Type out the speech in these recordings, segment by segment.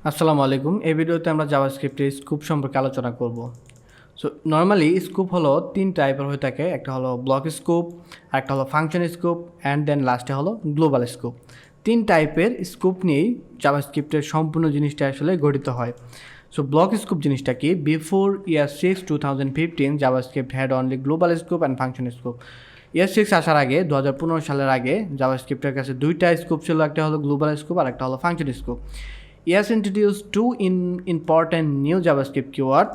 আসসালামু আলাইকুম। এই ভিডিওতে আমরা জাভাস্ক্রিপ্টের স্কুপ সম্পর্কে আলোচনা করব। সো নর্মালি স্কুপ হলো তিন টাইপের হয়ে থাকে, একটা হলো ব্লক স্কুপ, আরেকটা হলো ফাংশন স্কুপ, অ্যান্ড দেন লাস্টে হলো গ্লোবাল স্কুপ। তিন টাইপের স্কুপ নিয়েই জাভাস্ক্রিপ্টের সম্পূর্ণ জিনিসটা আসলে গঠিত হয়। সো ব্লক স্কুপ জিনিসটা কি? Before year 2015 JavaScript had only global scope and function scope. Year 6 আসার আগে 2015 সালের আগে জাভাস্ক্রিপ্টের কাছে দুইটা স্কুপ ছিল, একটা হলো গ্লোবাল স্কুপ আর একটা হলো function scoop. ES introduced two important new JavaScript keyword.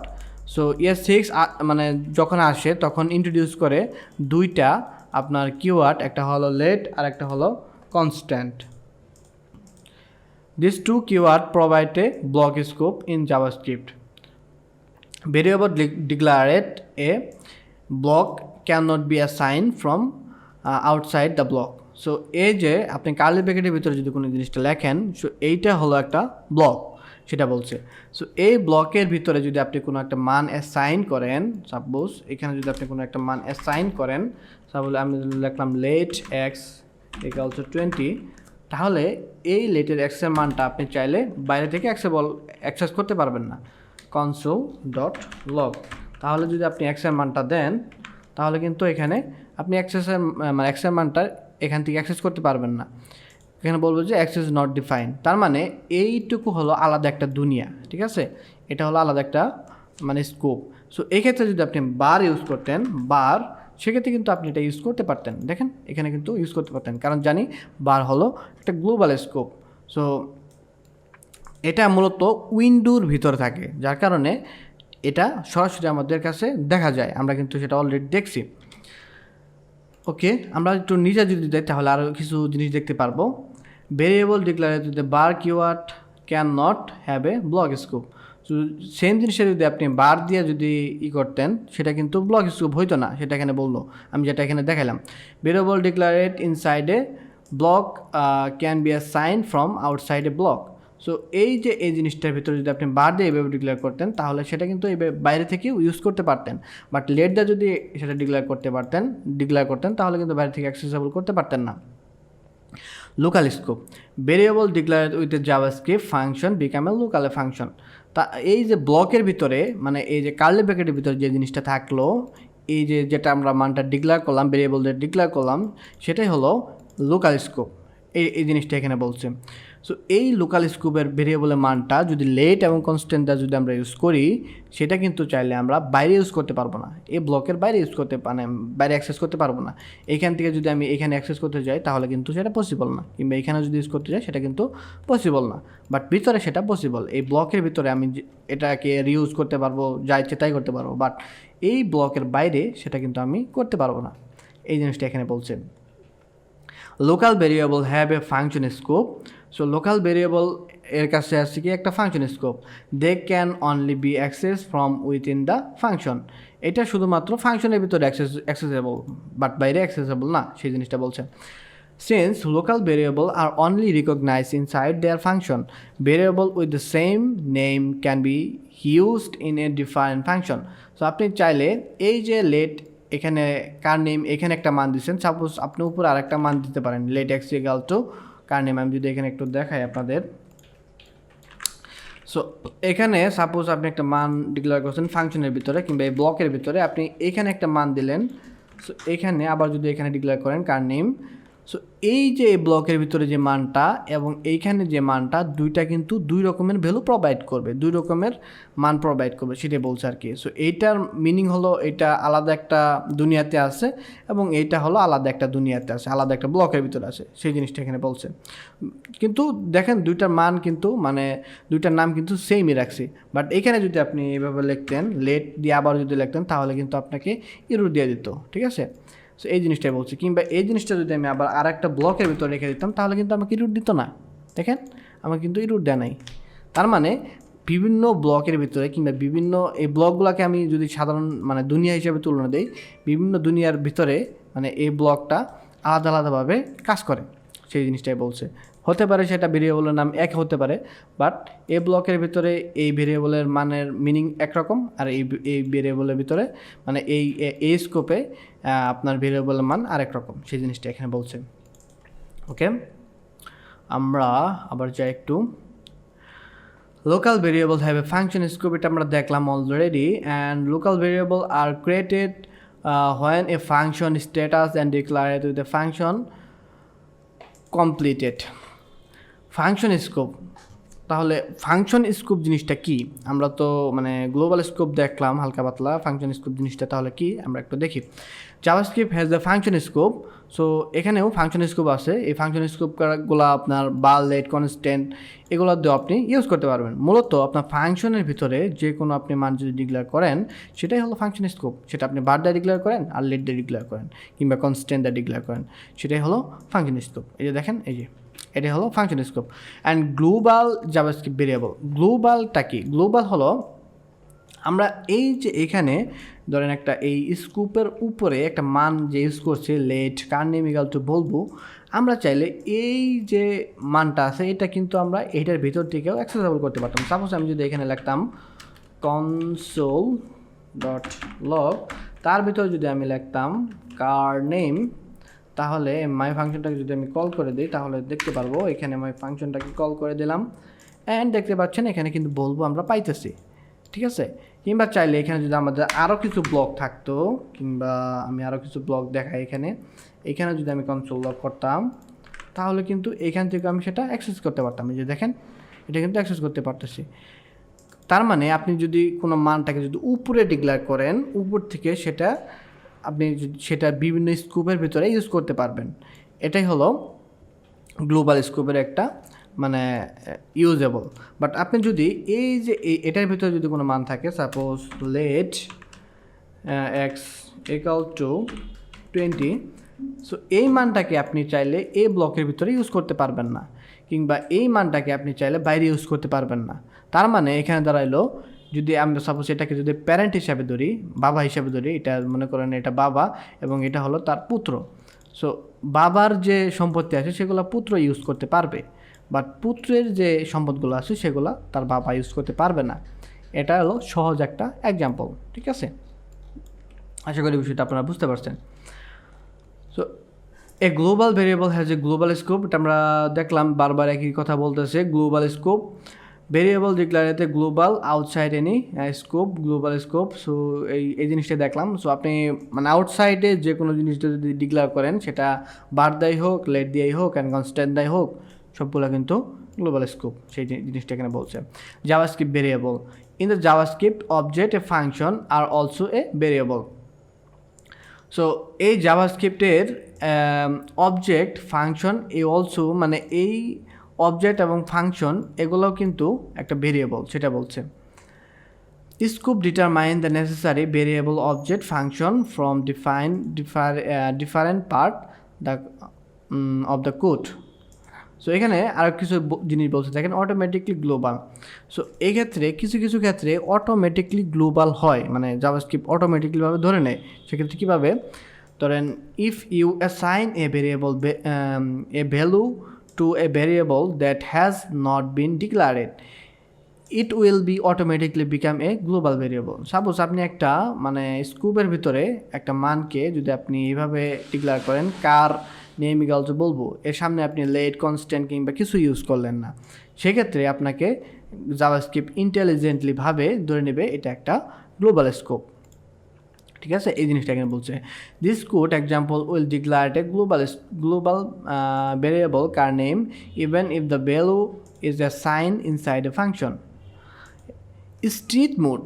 So ES 6 মানে যখন আসে তখন ইন্ট্রোডিউস করে দুইটা আপনার কিওয়ার্ড, একটা হলো লেট আর একটা হলো constant. These two keywords provide a block scope in JavaScript. Variable declared a block cannot be assigned from outside the block. So এই যে আপনি কার্লি ব্র্যাকেটের ভিতরে যদি কোনো জিনিসটা লেখেন, সো এইটা হলো একটা ব্লক, সেটা বলছে। সো এই ব্লকের ভিতরে যদি আপনি কোনো একটা মান অ্যাসাইন করেন, সাপোজ এখানে যদি আপনি কোনো একটা মান অ্যাসাইন করেন, সাপোজ আমি লিখলাম লেট এক্স ইকুয়াল টু 20, তাহলে এই লেটের এক্সের মানটা আপনি চাইলে বাইরে থেকে অ্যাক্সেস করতে পারবেন না। কনসোল ডট লগ, তাহলে যদি আপনি এক্সের মানটা দেন তাহলে কিন্তু এখানে আপনি এক্সের মানটা এখান থেকে অ্যাক্সেস করতে পারবেন না। এখানে বলবো যে অ্যাক্সেস নট ডিফাইন, তার মানে এইটুকু হলো আলাদা একটা দুনিয়া, ঠিক আছে? এটা হলো আলাদা একটা স্কোপ। সো এক্ষেত্রে যদি আপনি বার ইউজ করতেন, সেক্ষেত্রে কিন্তু আপনি এটা ইউজ করতে পারতেন। দেখেন এখানে কিন্তু ইউজ করতে পারতেন, কারণ জানি বার হলো একটা গ্লোবাল স্কোপ। সো এটা মূলত উইন্ডোর ভিতরে থাকে, যার কারণে এটা সরাসরি আমাদের কাছে দেখা যায়, আমরা কিন্তু সেটা অলরেডি দেখছি। ওকে, আমরা একটু নিচে যদি যাই তাহলে আরও কিছু জিনিস দেখতে পারবো। Variable declare the bar keyword can not have a block scope. তো সেম জিনিসটা যদি আপনি বার দিয়ে যদি করতেন, সেটা কিন্তু ব্লক স্কোপ হইতো না, সেটা এখানে বললো। আমি যেটা এখানে দেখালাম, variable ডিক্লারেড inside A block can be assigned from outside A block. So এই যে এই জিনিসটার ভিতরে যদি আপনি বার দিয়ে এইভাবে ডিক্লেয়ার করতেন, তাহলে সেটা কিন্তু এই বাইরে থেকেও ইউজ করতে পারতেন। বাট লেট দিয়ে যদি সেটা ডিক্লেয়ার করতেন তাহলে কিন্তু বাইরে থেকে অ্যাক্সেসেবল করতে পারতেন না। Local scope, variable declare with a JavaScript function become a local function. তা এই যে ব্লকের ভিতরে এই যে কার্লি ব্র্যাকেটের ভিতরে যে জিনিসটা থাকলো, এই যেটা আমরা মানটা ডিক্লেয়ার করলাম, ভেরিয়েবল দিয়ে ডিক্লেয়ার করলাম, সেটাই হলো লোকাল স্কোপ। এই জিনিসটা এখানে বলছে। সো এই লোকাল স্কোপের ভেরিয়েবলের মানটা যদি লেট এবং কনস্ট্যান্টটা যদি আমরা ইউজ করি, সেটা কিন্তু চাইলে আমরা বাইরে ইউজ করতে পারবো না, এই ব্লকের বাইরে বাইরে অ্যাক্সেস করতে পারবো না। এইখান থেকে যদি আমি এখানে অ্যাক্সেস করতে যাই তাহলে কিন্তু সেটা পসিবল না, কিংবা এখানে যদি ইউজ করতে যাই সেটা কিন্তু পসিবল না। বাট ভিতরে সেটা পসিবল, এই ব্লকের ভিতরে আমি এটাকে রিউজ করতে পারবো, যা ইচ্ছে তাই করতে পারবো। বাট এই ব্লকের বাইরে সেটা কিন্তু আমি করতে পারবো না, এই জিনিসটা এখানে বলছেন। Local variable have a function scope. So local variable এর কাছে আছে কি একটা function scope. They can only be access from within the function. এটা শুধুমাত্র ফাংশনের ভিতরে অ্যাক্সেসেবল, বাট বাইরে অ্যাক্সেসেবল না, সেই জিনিসটা বলছেন। Since local variable are only recognized inside their function, variable with the same name can be used in a different function. So আপনি চাইলে এই যে লেট এখানে কার নেম এখানে একটা মান দিচ্ছেন, সাপোজ আপনি উপরে আর একটা মান দিতে পারেন, let x equal to car name. আমি যদি এখানে একটু দেখাই আপনাদের, সো এখানে সাপোজ আপনি একটা মান ডিক্লেয়ার করছেন ফাংশনের ভিতরে কিংবা এই ব্লকের ভিতরে, আপনি এখানে একটা মান দিলেন। সো এখানে আবার যদি এখানে ডিক্লেয়ার করেন কার নেম, সো এই যে ব্লকের ভিতরে যে মানটা এবং এইখানে যে মানটা, দুইটা কিন্তু দুই রকমের ভ্যালু প্রোভাইড করবে, দুই রকমের মান প্রোভাইড করবে, সেটাই বলছে আর কি। সো এইটার মিনিং হলো এটা আলাদা একটা দুনিয়াতে আছে এবং এইটা হলো আলাদা একটা দুনিয়াতে আছে, আলাদা একটা ব্লকের ভিতরে আছে, সেই জিনিসটা এখানে বলছে। কিন্তু দেখেন দুইটার মান কিন্তু দুইটার নাম কিন্তু সেমই রাখছি। বাট এখানে যদি আপনি এইভাবে লিখতেন, লেট দিয়ে আবার যদি লিখতেন, তাহলে কিন্তু আপনাকে এরর দিয়ে দিত, ঠিক আছে? সো এই জিনিসটাই বলছি। কিংবা এই জিনিসটা যদি আমি আবার আর একটা ব্লকের ভিতরে রেখে দিতাম, তাহলে কিন্তু আমাকে ইরুট দিত না। দেখেন আমাকে কিন্তু ইরুট দেয় নাই। তার মানে বিভিন্ন ব্লকের ভিতরে কিংবা বিভিন্ন এই ব্লকগুলোকে আমি যদি সাধারণ দুনিয়া হিসেবে তুলনা দিই, বিভিন্ন দুনিয়ার ভিতরে এই ব্লকটা আলাদা আলাদাভাবে কাজ করে, সেই জিনিসটাই বলছে। হতে পারে সেটা ভেরিয়েবলের নাম এক হতে পারে, বাট এই ব্লকের ভিতরে এই ভেরিয়েবলের মানের মিনিং একরকম, আর এই ভেরিয়েবলের ভিতরে এই স্কোপে আপনার ভেরিয়েবলের মান আরেক রকম, সেই জিনিসটা এখানে বলছে। ওকে, আমরা আবার যাই একটু Local variable have a function scope, এটা আমরা দেখলাম already, and local variable are created when a function status and declared with the function completed. Function scope, তাহলে ফাংশন স্কোপ জিনিসটা কি? আমরা তো মানে গ্লোবাল স্কোপ দেখলাম হালকা পাতলা, ফাংশন স্কোপ জিনিসটা তাহলে কি আমরা একটু দেখি। JavaScript has the function scope, so এখানেও ফাংশন স্কোপ আছে। এই ফাংশন স্কোপগুলো আপনার বার, লেট, কনস্ট্যান্ট এগুলো দিয়ে আপনি ইউজ করতে পারবেন। মূলত আপনার ফাংশনের ভিতরে যে কোনো আপনি মান যদি ডিক্লেয়ার করেন সেটাই হলো ফাংশন স্কোপ। সেটা আপনি বার দিয়ে ডিক্লেয়ার করেন আর লেট দিয়ে ডিক্লেয়ার করেন কিংবা কনস্ট্যান্ট দিয়ে ডিক্লেয়ার করেন, সেটাই হলো ফাংশন স্কোপ। এই যে দেখেন, এই যে এটা হলো function scope. And global JavaScript variable, গ্লোবালটা কি? গ্লোবাল হলো আমরা এই যে এখানে ধরেন একটা এই স্কোপের উপরে একটা মান যে ইউজ করছে let car name equal to বলবো, আমরা চাইলে এই যে মানটা আছে এটা কিন্তু আমরা এইটার ভিতর থেকেও অ্যাক্সেসেবল করতে পারতাম। সাপোজ আমি যদি এখানে লিখতাম console.log, তার ভিতর যদি আমি লিখতাম কার নেম, তাহলে মাই ফাংশনটাকে যদি আমি কল করে দিই তাহলে দেখতে পারবো এখানে মাই ফাংশনটাকে কল করে দিলাম অ্যান্ড দেখতে পাচ্ছেন এখানে কিন্তু বলবো আমরা পাইতেছি, ঠিক আছে। কিংবা চাইলে এখানে যদি আমাদের আরও কিছু ব্লক থাকতো, কিংবা আমি আরও কিছু ব্লক দেখাই এখানে যদি আমি কনসোল লগ করতাম তাহলে কিন্তু এখান থেকে আমি সেটা অ্যাক্সেস করতে পারতাম। এই যে দেখেন, এটা কিন্তু অ্যাক্সেস করতে পারতেছি। তার মানে আপনি যদি কোনো মানটাকে যদি উপরে ডিক্লেয়ার করেন, উপর থেকে সেটা আপনি সেটা বিভিন্ন স্কোপের ভিতরে ইউজ করতে পারবেন। এটাই হলো গ্লোবাল স্কোপের একটা মানে ইউজেবল। বাট আপনি যদি এই যে এটার ভিতরে যদি কোনো মান থাকে, suppose let x equal to 20, so এই মানটাকে আপনি চাইলে এই ব্লকের ভিতরে ইউজ করতে পারবেন না, কিংবা এই মানটাকে আপনি চাইলে বাইরে ইউজ করতে পারবেন না। তার মানে এখানে দাঁড়াইলো, যদি আমরা সাপোজ এটাকে যদি প্যারেন্ট হিসাবে ধরি, বাবা হিসাবে ধরি, এটা মনে করেন এটা বাবা এবং এটা হলো তার পুত্র। সো বাবার যে সম্পত্তি আছে সেগুলো পুত্র ইউজ করতে পারবে, বাট পুত্রের যে সম্পদগুলো আছে সেগুলো তার বাবা ইউজ করতে পারবে না। এটা হলো সহজ একটা এক্সাম্পল, ঠিক আছে। আশা করি বিষয়টা আপনারা বুঝতে পারছেন। So A global variable has a global scope, এটা আমরা দেখলাম বারবার একই কথা বলতেছে। গ্লোবাল স্কোপ ভেরিয়েবল ডিক্লেয়ার এতে global outside any scope, global scope. So এই জিনিসটা দেখলাম। সো আপনি মানে আউটসাইডে যে কোনো জিনিসটা যদি ডিক্লেয়ার করেন, সেটা বার দেয় হোক, লেট দিয়েই হোক, অ্যান্ড কনস্ট্যান্ট দেয় হোক, সবগুলো কিন্তু গ্লোবাল স্কোপ। সেই জিনিসটা এখানে বলছে। JavaScript variable, in the JavaScript object a function are also a variable. So এই জাভাস্ক্রিপ্টের অবজেক্ট, ফাংশন, এই অলসো মানে এই অবজেক্ট এবং ফাংশন এগুলোও কিন্তু একটা ভেরিয়েবল, সেটা বলছে। Scope determine the necessary variable object function from different part of the code. So এখানে আরও কিছু জিনিস বলছে, দেখেন অটোমেটিকলি গ্লোবাল। সো এই ক্ষেত্রে কিছু কিছু ক্ষেত্রে অটোমেটিকলি গ্লোবাল হয়, মানে জাভাস্ক্রিপ্ট অটোমেটিকলিভাবে ধরে নেয়। সেক্ষেত্রে কীভাবে? ধরেন if you assign a variable a value to a variable that has not been declared, it will be automatically become a global variable. Suppose আপনি একটা মানে স্কোপের ভিতরে একটা মানকে যদি আপনি এইভাবে ডিক্লেয়ার করেন, কার নেম ইকুয়াল টু বলবো, এর সামনে আপনি লেট, কনস্ট্যান্ট কিংবা কিছু ইউজ করলেন না, সেক্ষেত্রে আপনাকে জাভাস্ক্রিপ্ট ইন্টেলিজেন্টলি ভাবে ধরে নেবে এটা একটা গ্লোবাল স্কোপ, ঠিক আছে। এই জিনিসটা এখানে বলছে। This code example will declare a global variable car name even if the value is assign inside a function. Strict mode,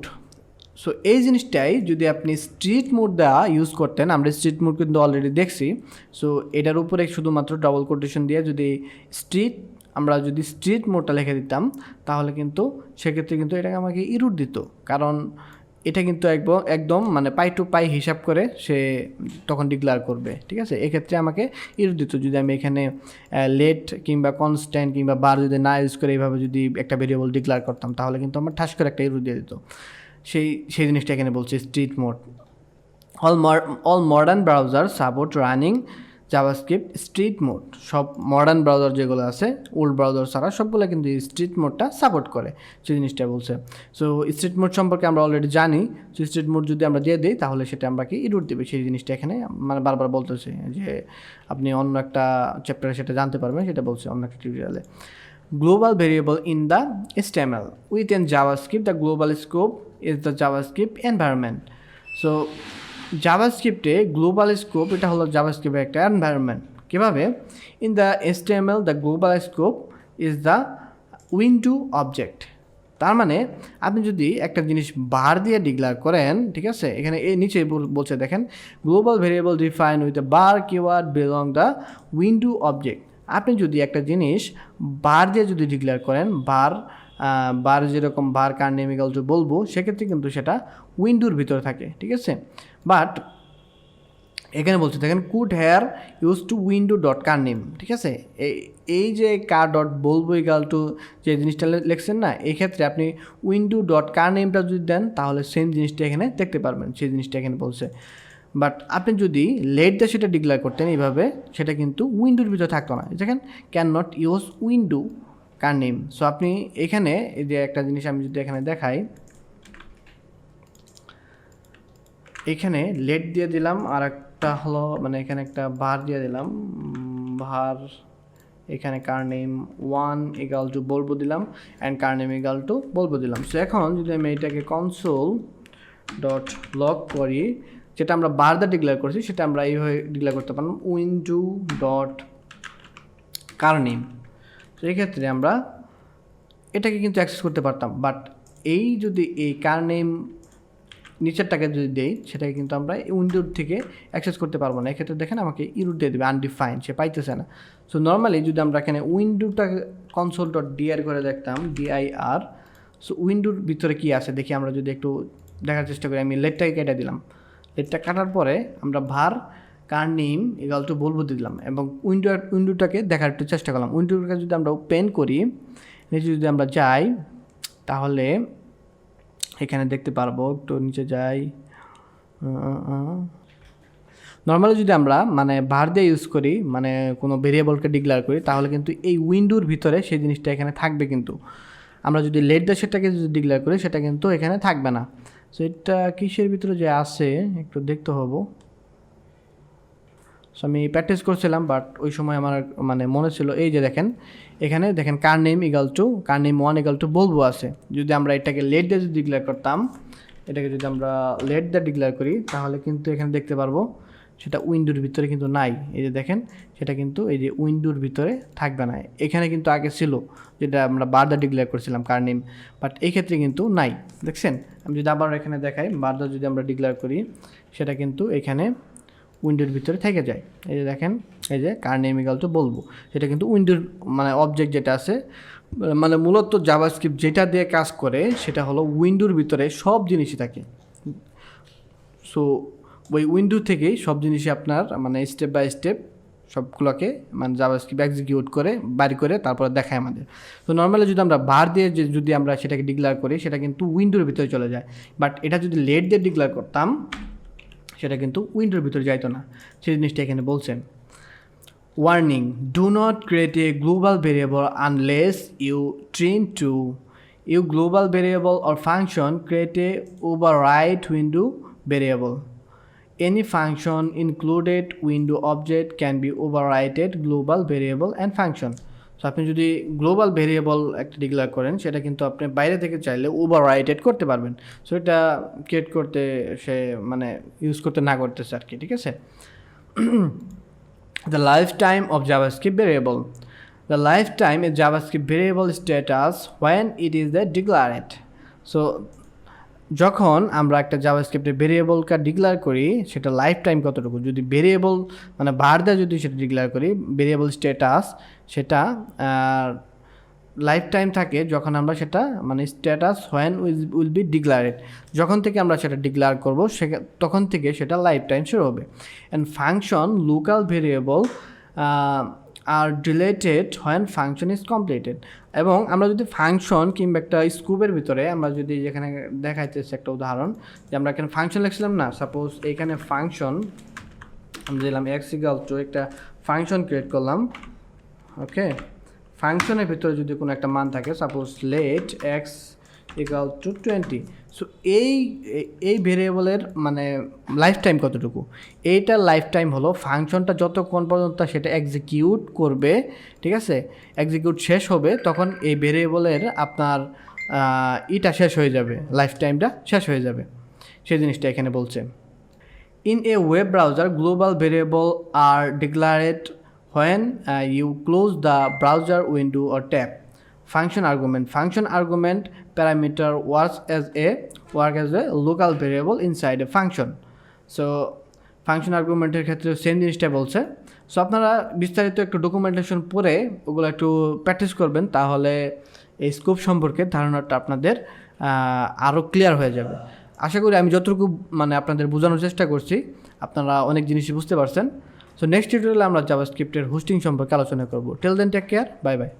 so এই জিনিসটাই যদি আপনি স্ট্রিট মোড দেওয়া ইউজ করতেন, আমরা স্ট্রিট মোড কিন্তু অলরেডি দেখছি। সো এটার উপরে শুধুমাত্র ডবল কোটেশন দিয়ে যদি আমরা যদি স্ট্রিট মোডটা লিখে দিতাম তাহলে কিন্তু সেক্ষেত্রে কিন্তু এটাকে আমাকে ইরর দিত, কারণ এটা কিন্তু একদম মানে পাই টু পাই হিসাব করে সে তখন ডিক্লেয়ার করবে, ঠিক আছে। এক্ষেত্রে আমাকে ইরর দিত যদি আমি এখানে লেট কিংবা কনস্ট্যান্ট কিংবা বার যদি না ইউজ করে এইভাবে যদি একটা ভেরিয়েবল ডিক্লেয়ার করতাম তাহলে কিন্তু আমার ঠাস করে একটা ইরর দিয়ে দিত। সেই জিনিসটা এখানে বলছে street mode. All modern browser support running JavaScript street mode. সব মডার্ন ব্রাউজার যেগুলো আছে, ওল্ড ব্রাউজার ছাড়া সবগুলো কিন্তু স্ট্রিট মোডটা সাপোর্ট করে, সেই জিনিসটা বলছে। সো স্ট্রিট মোড সম্পর্কে আমরা অলরেডি জানি। সো স্ট্রিট মোড যদি আমরা দিয়ে দিই তাহলে সেটা আমরা কি ইরর দেবে, সেই জিনিসটা এখানে মানে বারবার বলতেছে যে আপনি অন্য একটা চ্যাপ্টারে সেটা জানতে পারবেন, সেটা বলছে অন্য একটা টিউটোরিয়ালে। global variable in the HTML. Within JavaScript, the global scope is the JavaScript environment. So জাভাস্ক্রিপ্টে গ্লোবাল স্কোপ এটা হলো জাভাস্ক্রিপ্টের একটা এনভায়রনমেন্ট। কীভাবে? In the HTML the global scope is the window object. তার মানে আপনি যদি একটা জিনিস বার দিয়ে ডিক্লেয়ার করেন, ঠিক আছে, এখানে এই নিচে বলছে দেখেন global variable define with a bar keyword belong the window object. আপনি যদি একটা জিনিস বার দিয়ে যদি ডিক্লেয়ার করেন, বার যেরকম বার কার নেম ইকুয়াল টু বলবো, সেক্ষেত্রে কিন্তু সেটা উইন্ডোর ভিতরে থাকে, ঠিক আছে। বাট এখানে বলছে দেখেন could hear use to window dot car name, ঠিক আছে। এই যে কার ডট বলবো ইকুয়াল টু যে জিনিসটা লিখছেন না, এই ক্ষেত্রে আপনি উইন্ডো ডট কার নেমটা যদি দেন তাহলে সেম জিনিসটা এখানে দেখতে পারবেন, সেই জিনিসটা এখানে বলছে। বাট আপনি যদি লেট দিয়ে সেটা ডিক্লেয়ার করতেন এইভাবে, সেটা কিন্তু উইন্ডোর ভিতরে থাকতো না। দেখেন can not use window car name. So আপনি এখানে এই যে একটা জিনিস আমি যদি এখানে দেখাই, এখানে লেট দিয়ে দিলাম, আর একটা হলো মানে এখানে একটা বার দিয়ে দিলাম, বার এখানে কার নেম 1 ইকুয়াল টু বলবো দিলাম and car name equal to বলবো দিলাম। সো এখন যদি আমি এটাকে কনসোল ডট লগ করি, যেটা আমরা বার দিয়ে ডিক্লেয়ার করছি সেটা আমরা এইভাবে ডিক্লেয়ার করতে পারলাম উইন্ডো ডট কার নেম। তো এক্ষেত্রে আমরা এটাকে কিন্তু অ্যাক্সেস করতে পারতাম। বাট এই যদি এই কার নেম নিচেরটাকে যদি দেই, সেটাকে কিন্তু আমরা উইন্ডোর থেকে অ্যাক্সেস করতে পারবো না। এক্ষেত্রে দেখেন আমাকে ইরর দিয়ে দেবে, আনডিফাইন, সে পাইতেছে না। সো নর্মালি যদি আমরা এখানে উইন্ডোটা কনসোল ডট ডিআর করে দেখতাম, ডিআইআর, সো উইন্ডোর ভিতরে কী আছে দেখি আমরা যদি একটু দেখার চেষ্টা করি। আমি লেটটাকে কেটে দিলাম, লেটটা কাটার পরে আমরা ভার কার নেম ইকুয়াল টু বলবো দিলাম এবং উইন্ডোটাকে দেখার একটু চেষ্টা করলাম। উইন্ডোটাকে যদি আমরা ওপেন করি, নিচে যদি আমরা যাই তাহলে এখানে দেখতে পারবো, একটু নিচে যাই, নর্মালি যদি আমরা মানে বার দিয়ে ইউজ করি, মানে কোনো ভেরিয়েবলকে ডিক্লেয়ার করি, তাহলে কিন্তু এই উইন্ডোর ভিতরে সেই জিনিসটা এখানে থাকবে। কিন্তু আমরা যদি লেট দিয়ে সেটাকে যদি ডিক্লেয়ার করি, সেটা কিন্তু এখানে থাকবে না। সো এটা কিসের ভিতরে যে আছে একটু দেখতে হবো। সো আমি প্র্যাকটিস করছিলাম, বাট ওই সময় আমার মানে মনে ছিল এই যে দেখেন এখানে দেখেন car name equal to car name 1 equal to বলবো আছে। যদি আমরা এটাকে লেট দিয়ে যদি ডিক্লেয়ার করতাম, এটাকে যদি আমরা লেট দিয়ে ডিক্লেয়ার করি, তাহলে কিন্তু এখানে দেখতে পারবো সেটা উইন্ডোর ভিতরে কিন্তু নাই। এই যে দেখেন সেটা কিন্তু এই যে উইন্ডোর ভিতরে থাকবে না। এখানে কিন্তু আগে ছিল যেটা আমরা বার দিয়ে ডিক্লেয়ার করছিলাম কার নেম, বাট এই ক্ষেত্রে কিন্তু নাই। দেখছেন আমি যদি আবার এখানে দেখাই, বার দিয়ে যদি আমরা ডিক্লেয়ার করি, সেটা কিন্তু এখানে উইন্ডোর ভিতরে থেকে যায়। এই যে দেখেন এই যে কার নেম ইকুয়াল টু বলবো, সেটা কিন্তু উইন্ডোর মানে অবজেক্ট যেটা আছে, মানে মূলত জাভাস্ক্রিপ্ট যেটা দিয়ে কাজ করে সেটা হলো উইন্ডোর ভিতরে সব জিনিসই থাকে। সো ওই উইন্ডো থেকেই সব জিনিসই আপনার মানে স্টেপ বাই স্টেপ সবগুলোকে মানে জাভাস্ক্রিপ্ট এক্সিকিউট করে বাড়ি করে তারপরে দেখায় আমাদের। তো নর্মালি যদি আমরা বার দিয়ে যদি আমরা সেটাকে ডিক্লেয়ার করি, সেটা কিন্তু উইন্ডোর ভিতরে চলে যায়। বাট এটা যদি লেট দিয়ে ডিক্লেয়ার করতাম, সেটা কিন্তু উইন্ডোর ভিতরে যাইতো না। সেই জিনিসটা এখানে বলছেন। Warning, do not create a global variable unless you train to you global variable or function create a override window variable. Any function included window object can be overridden global variable and function. So আপনি যদি global variable একটা declare করেন, সেটা কিন্তু আপনি বাইরে থেকে চাইলে ওভাররাইটেড করতে পারবেন। সো এটা ক্রিয়েট করতে সে মানে ইউজ করতে না করতেছে আর কি, ঠিক আছে। The lifetime of JavaScript variable. The lifetime is JavaScript variable status when it is declared. So যখন আমরা একটা জাভাস্ক্রিপ্টের ভেরিয়েবলকে ডিক্লেয়ার করি, সেটা লাইফ টাইম কতটুকু, যদি ভেরিয়েবল মানে বার দিয়ে যদি সেটা ডিক্লেয়ার করি, ভেরিয়েবল স্ট্যাটাস সেটা লাইফ টাইম থাকে যখন আমরা সেটা মানে স্ট্যাটাস হোয়েন উইল বি ডিক্লারেড, যখন থেকে আমরা সেটা ডিক্লেয়ার করবো তখন থেকে সেটা লাইফ টাইম শুরু হবে। And function local variable are deleted when function is completed. এবং আমরা যদি ফাংশন কিংবা একটা স্কুপের ভিতরে আমরা যদি যেখানে দেখাইতেছি একটা উদাহরণ, যে আমরা এখানে ফাংশন লিখছিলাম না, সাপোজ এইখানে ফাংশন আমরা দিলাম এক্স ইকুয়াল টু একটা ফাংশন ক্রিয়েট করলাম। ওকে, ফাংশনের ভিতরে যদি কোনো একটা মান থাকে, suppose let x equal to 20। So এই এই ভেরিয়েবলের মানে লাইফ টাইম কতটুকু, এইটার লাইফ টাইম হলো ফাংশনটা যতক্ষণ পর্যন্ত সেটা এক্সিকিউট করবে, ঠিক আছে, এক্সিকিউট শেষ হবে তখন এই ভেরিয়েবলের আপনার ইটা শেষ হয়ে যাবে, লাইফ টাইমটা শেষ হয়ে যাবে, সেই জিনিসটা এখানে বলছে। In a web browser, global variables are declared when you close the browser window or tab. Function argument parameter works as a local variable inside a function. So function আর্গুমেন্টের ক্ষেত্রে সেম জিনিসটা বলছে। সো আপনারা বিস্তারিত একটু documentation পড়ে ওগুলো একটু প্র্যাকটিস করবেন, তাহলে এই স্কোপ সম্পর্কে ধারণাটা আপনাদের আরও ক্লিয়ার হয়ে যাবে। আশা করি আমি যতটুকু মানে আপনাদের বোঝানোর চেষ্টা করছি আপনারা অনেক জিনিসই বুঝতে পারছেন। সো নেক্সট টিউটোরিয়ালে আমরা জাভাস্ক্রিপ্টের হোস্টিং সম্পর্কে আলোচনা করব। Till then take care, bye by.